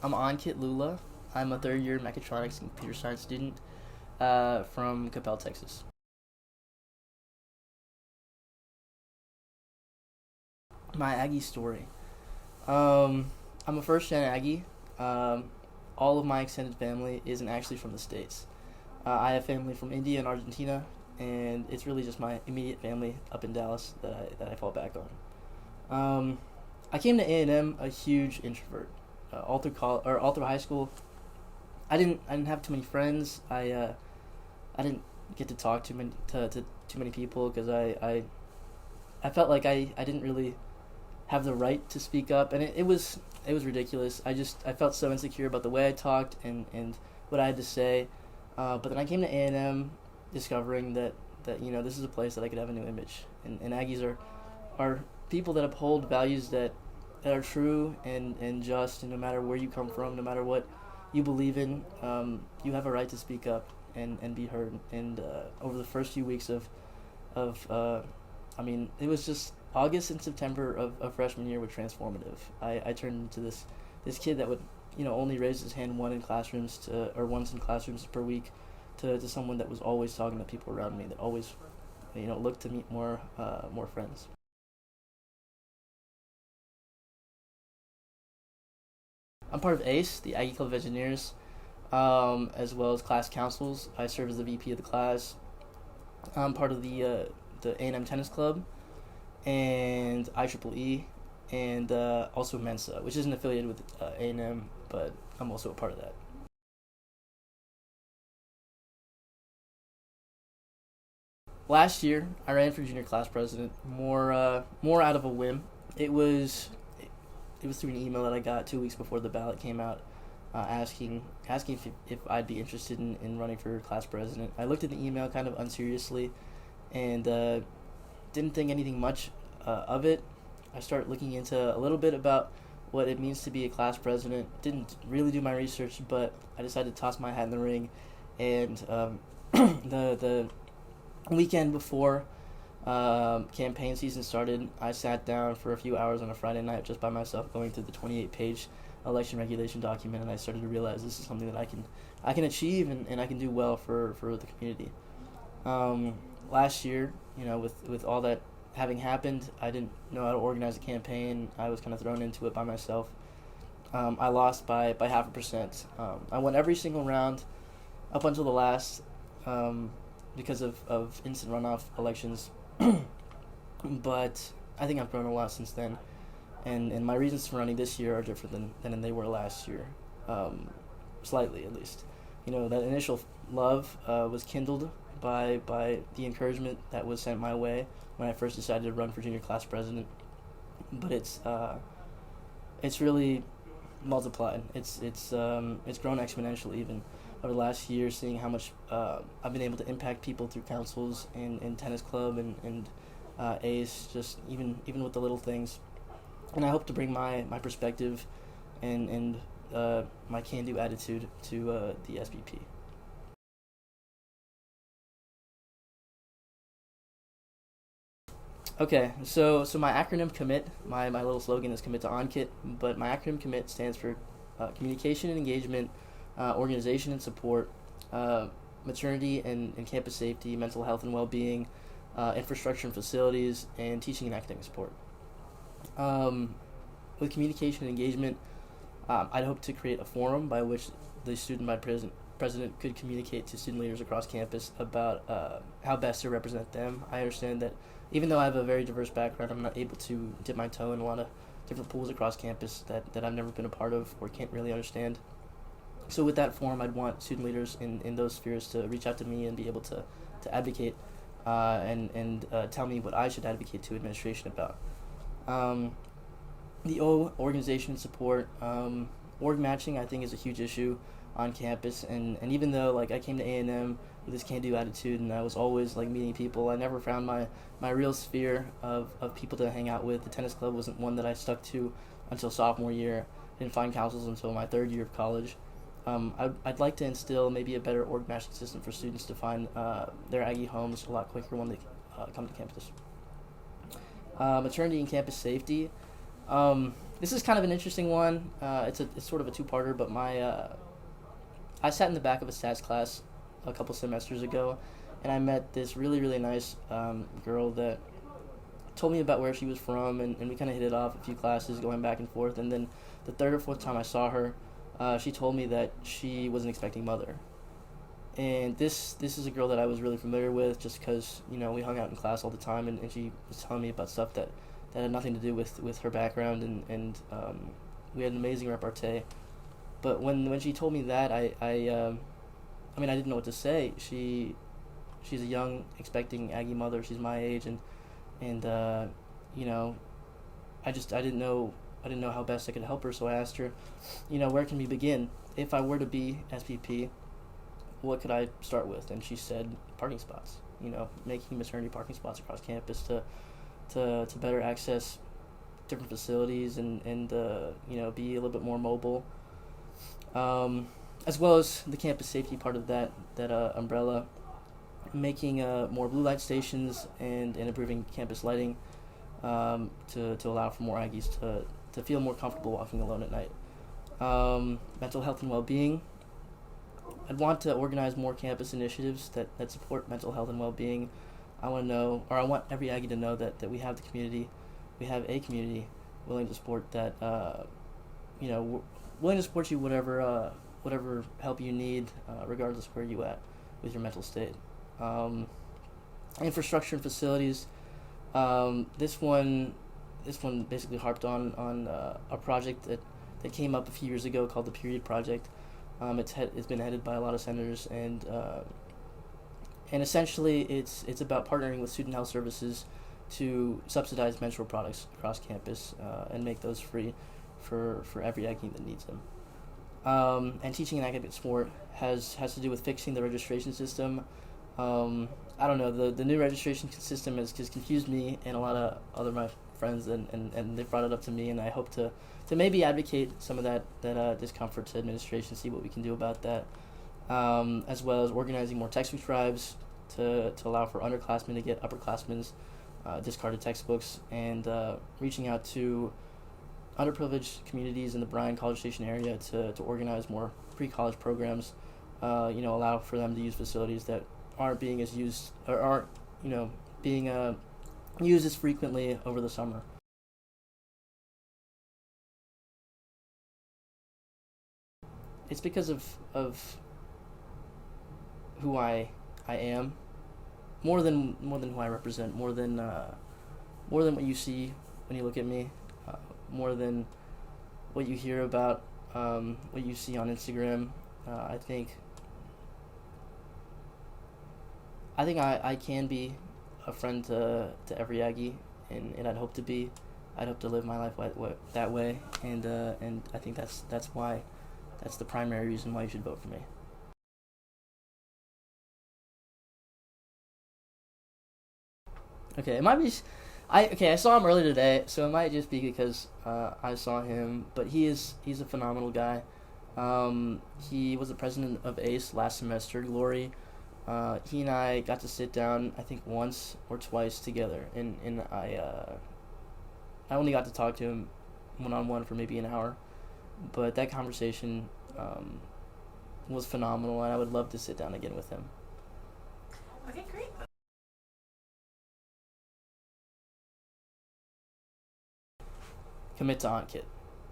I'm Ankit Lulla. I'm a third year mechatronics and computer science student from Capel, Texas. My Aggie story. I'm a first gen Aggie. Um, all of my extended family isn't actually from the States. I have family from India and Argentina, and it's really just my immediate family up in Dallas that I fall back on. I came to A&M a huge introvert. All through high school, I didn't have too many friends. I didn't get to talk to too many people because I felt like I didn't really have the right to speak up, and it was ridiculous. I felt so insecure about the way I talked and what I had to say. But then I came to A&M, discovering that this is a place that I could have a new image, and Aggies are people that uphold values that are true and just, and no matter where you come from, no matter what you believe in, you have a right to speak up and be heard. And over the first few weeks of it was just August and September of freshman year were transformative. I turned into this kid that would only raise his hand once in classrooms per week to someone that was always talking to people around me, that always looked to meet more friends. I'm part of ACE, the Aggie Club of Engineers, as well as class councils. I serve as the VP of the class. I'm part of the A&M Tennis Club and IEEE, and also Mensa, which isn't affiliated with A&M, but I'm also a part of that. Last year, I ran for junior class president, more out of a whim. It was it was through an email that I got 2 weeks before the ballot came out, asking if I'd be interested in running for class president. I looked at the email kind of unseriously, and didn't think anything much of it. I started looking into a little bit about what it means to be a class president. Didn't really do my research, but I decided to toss my hat in the ring. And the weekend before campaign season started, I sat down for a few hours on a Friday night just by myself, going through the 28-page election regulation document, and I started to realize this is something that I can achieve, and I can do well for the community. Um, Last year, with all that having happened, I didn't know how to organize a campaign. I was kind of thrown into it by myself. I lost by 0.5%. I won every single round up until the last, because of instant runoff elections. But I think I've grown a lot since then, and my reasons for running this year are different than they were last year, slightly at least. That initial love was kindled by the encouragement that was sent my way when I first decided to run for junior class president. But it's really multiplied. It's grown exponentially even over the last year, seeing how much I've been able to impact people through councils and tennis club and ACE, just even with the little things. And I hope to bring my perspective and my can-do attitude to the SBP. Okay, so my acronym commit, my little slogan is commit to OnKit, but my acronym commit stands for communication and engagement, organization and support, maternity and campus safety, mental health and well-being, infrastructure and facilities, and teaching and academic support. Um, with communication and engagement, I'd hope to create a forum by which the student body president could communicate to student leaders across campus about how best to represent them. I understand that even though I have a very diverse background, I'm not able to dip my toe in a lot of different pools across campus that I've never been a part of or can't really understand. So with that forum, I'd want student leaders in those spheres to reach out to me and be able to advocate, and tell me what I should advocate to administration about. Um, the organization support, org matching, I think is a huge issue on campus, and even though like I came to A&M with this can-do attitude and I was always like meeting people, I never found my real sphere of people to hang out with. The tennis club wasn't one that I stuck to until sophomore year. Didn't find councils until my third year of college. I'd like to instill maybe a better org matching system for students to find their Aggie homes a lot quicker when they come to campus. Maternity and campus safety. This is kind of an interesting one. It's sort of a two-parter, but I sat in the back of a stats class a couple semesters ago, and I met this really really nice girl that told me about where she was from, and we kind of hit it off a few classes going back and forth. And then the third or fourth time I saw her, she told me that she was an expecting mother. And this is a girl that I was really familiar with just because, we hung out in class all the time, and she was telling me about stuff that had nothing to do with her background, and we had an amazing repartee. But when she told me that, I mean, I didn't know what to say. She's a young, expecting Aggie mother. She's my age, and I didn't know how best I could help her. So I asked her, where can we begin? If I were to be SPP, what could I start with? And she said parking spots. Making maternity parking spots across campus to better access different facilities and be a little bit more mobile. As well as the campus safety part of that umbrella, making more blue light stations and improving campus lighting to allow for more Aggies to feel more comfortable walking alone at night. Mental health and well-being. I'd want to organize more campus initiatives that support mental health and well-being. I want every Aggie to know that we have the community, we have a community willing to support that, willing to support you whatever help you need, regardless of where you at with your mental state. Infrastructure and facilities. This one basically harped on a project that came up a few years ago called the Period Project. It's been headed by a lot of senators, and essentially it's about partnering with student health services to subsidize menstrual products across campus and make those free for every Aggie that needs them. And teaching an academic sport has to do with fixing the registration system. I don't know, the new registration system has confused me and a lot of other my friends, and they brought it up to me, and I hope to maybe advocate some of that discomfort to administration, see what we can do about that, as well as organizing more textbook drives to allow for underclassmen to get upperclassmen's discarded textbooks, and reaching out to underprivileged communities in the Bryan College Station area to organize more pre-college programs, allow for them to use facilities that aren't being used as frequently over the summer. It's because of who I am, more than who I represent, more than what you see when you look at me, more than what you hear about, what you see on Instagram. I think I can be a friend to every Aggie, and I'd hope to be. I'd hope to live my life that way, and I think that's the primary reason why you should vote for me. Okay, it might be. I saw him earlier today, so it might just be because I saw him. But he's a phenomenal guy. He was the president of ACE last semester, Glory. He and I got to sit down, I think, once or twice together, and I only got to talk to him one-on-one for maybe an hour, but that conversation was phenomenal, and I would love to sit down again with him. Okay, great. Commit to Ankit.